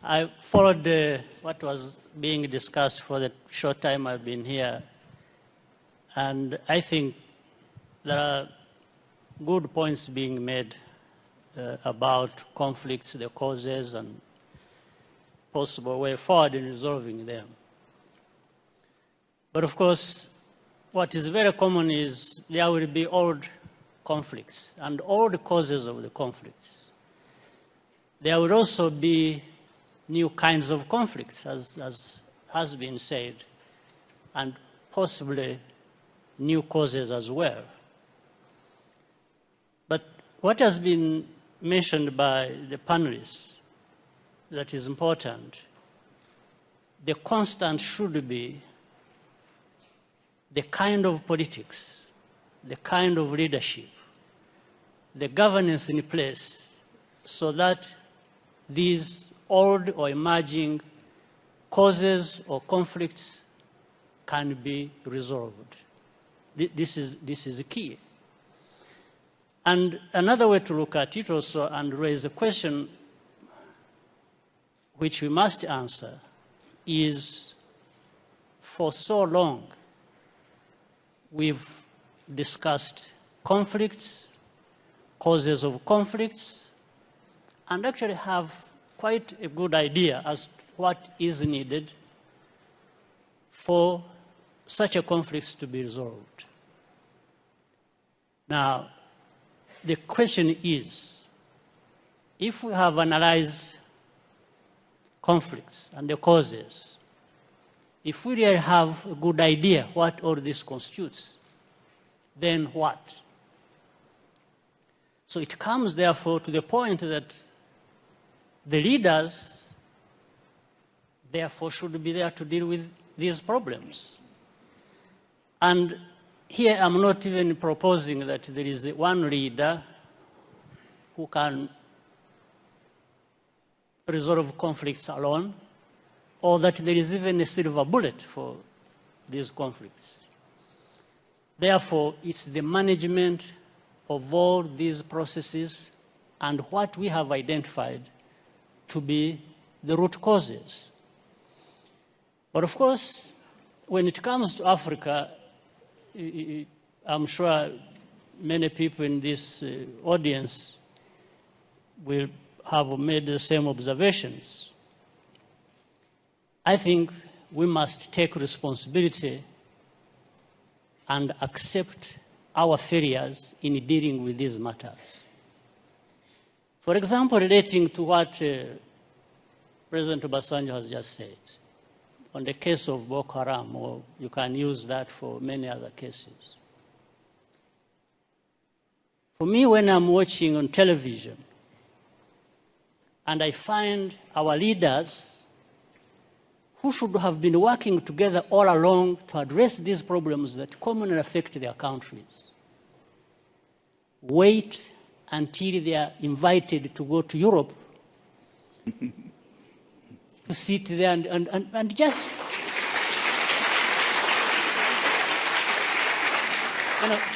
I followed what was being discussed for the short time I've been here, and I think there are good points being made about conflicts, the causes, and possible way forward in resolving them. But of course, what is very common is there will be old conflicts and old causes of the conflicts. There will also be new kinds of conflicts, as has been said, and possibly new causes as well. But what has been mentioned by the panelists that is important, the constant should be the kind of politics, the kind of leadership, the governance in place so that these old or emerging causes or conflicts can be resolved. This is key. And another way to look at it also and raise a question which we must answer is, for so long we've discussed conflicts, causes of conflicts, and actually have quite a good idea as to what is needed for such a conflict to be resolved. Now, the question is, if we have analyzed conflicts and the causes, if we really have a good idea what all this constitutes, then what? So it comes, therefore, to the point that the leaders, therefore, should be there to deal with these problems. And here I'm not even proposing that there is one leader who can resolve conflicts alone, or that there is even a silver bullet for these conflicts. Therefore, it's the management of all these processes and what we have identified to be the root causes. But of course, when it comes to Africa, I'm sure many people in this audience will have made the same observations. I think we must take responsibility and accept our failures in dealing with these matters. For example, relating to what President Obasanjo has just said, on the case of Boko Haram, or you can use that for many other cases. For me, when I'm watching on television, and I find our leaders who should have been working together all along to address these problems that commonly affect their countries, wait until they are invited to go to Europe to sit there and just,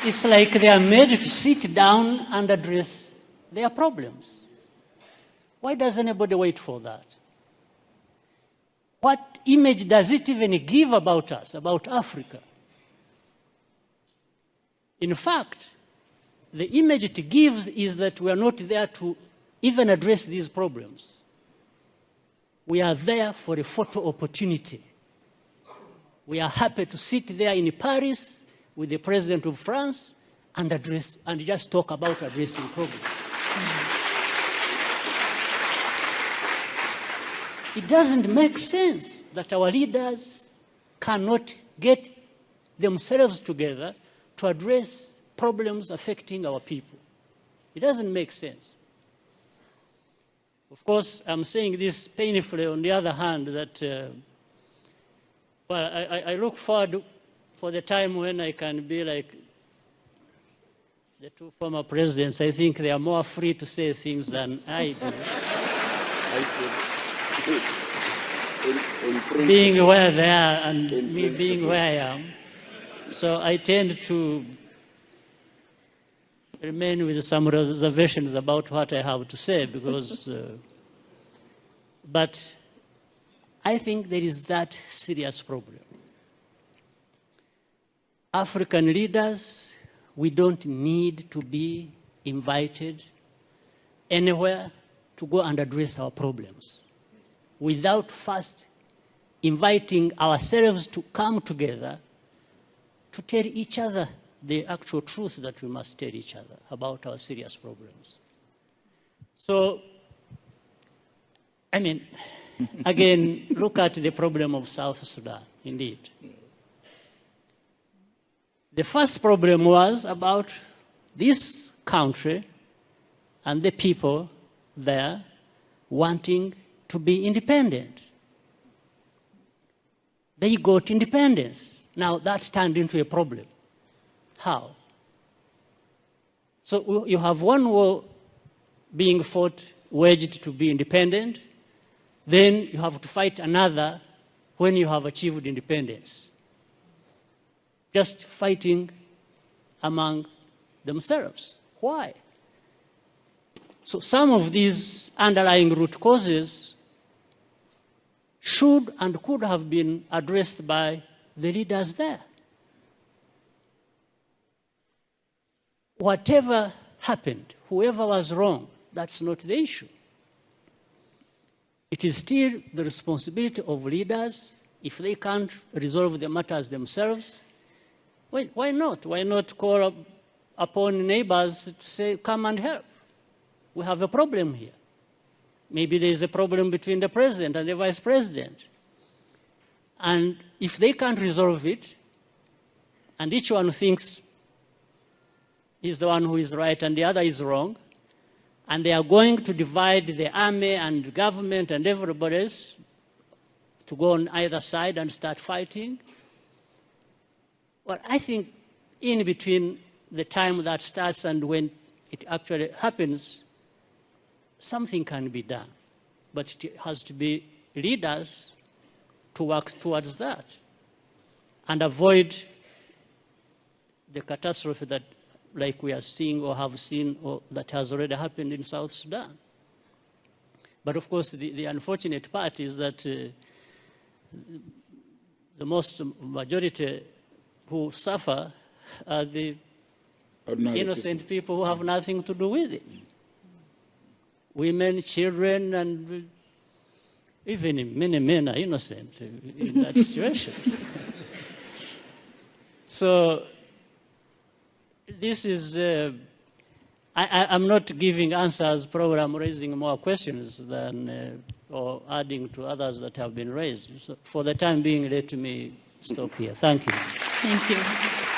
it's like they are made to sit down and address their problems. Why does anybody wait for that? What image does it even give about us, about Africa? In fact, the image it gives is that we are not there to even address these problems. We are there for a photo opportunity. We are happy to sit there in Paris with the President of France and address and just talk about addressing problems. It doesn't make sense that our leaders cannot get themselves together to address problems affecting our people. It doesn't make sense. Of course, I'm saying this painfully. On the other hand, that I look forward for the time when I can be like the two former presidents. I think they are more free to say things than I do. Being where they are and me being where I am. So I tend to remain with some reservations about what I have to say, because But I think there is that serious problem. African leaders, we don't need to be invited anywhere to go and address our problems without first inviting ourselves to come together to tell each other the actual truth that we must tell each other about our serious problems. So, I mean, again, look at the problem of South Sudan, indeed. The first problem was about this country and the people there wanting to be independent. They got independence. Now that turned into a problem. How? So you have one war being fought, waged to be independent, then you have to fight another when you have achieved independence. Just fighting among themselves. Why? So some of these underlying root causes should and could have been addressed by the leaders there. Whatever happened, whoever was wrong, that's not the issue. It is still the responsibility of leaders. If they can't resolve the matters themselves, why not? Why not call upon neighbors to say, come and help? We have a problem here. Maybe there is a problem between the president and the vice president. And if they can't resolve it, and each one thinks he's the one who is right and the other is wrong, and they are going to divide the army and government and everybody else to go on either side and start fighting, well, I think in between the time that starts and when it actually happens, something can be done. But it has to be leaders to work towards that and avoid the catastrophe that, like we are seeing or have seen or that has already happened in South Sudan. But of course, the unfortunate part is that the most majority who suffer are the innocent people who have nothing to do with it. Women, children, and even many men are innocent in that situation. So this is, I'm not giving answers, probably I'm raising more questions than, or adding to others that have been raised. So for the time being, let me stop here. Thank you. Thank you.